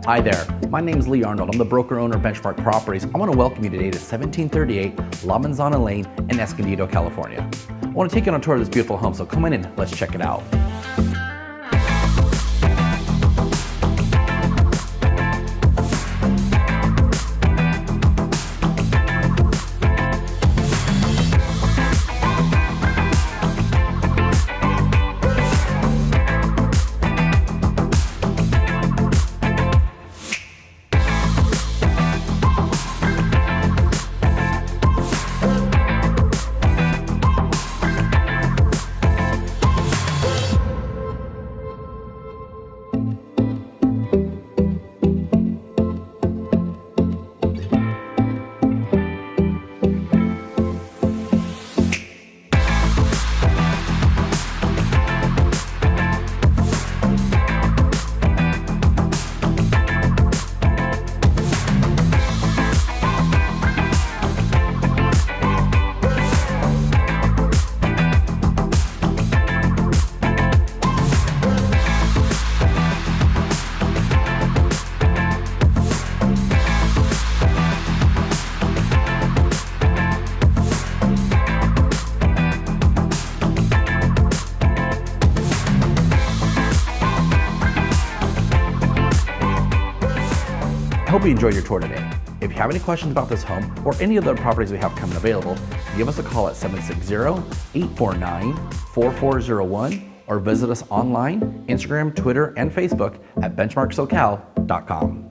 Hi there, my name is Lee Arnold. I'm the broker owner of Benchmark Properties. I want to welcome you today to 1738 La Manzana Lane in Escondido, California. I want to take you on a tour of this beautiful home, so come on in, let's check it out. I hope you enjoyed your tour today. If you have any questions about this home or any of the properties we have coming available, give us a call at 760-849-4401 or visit us online, Instagram, Twitter, and Facebook at benchmarksocal.com.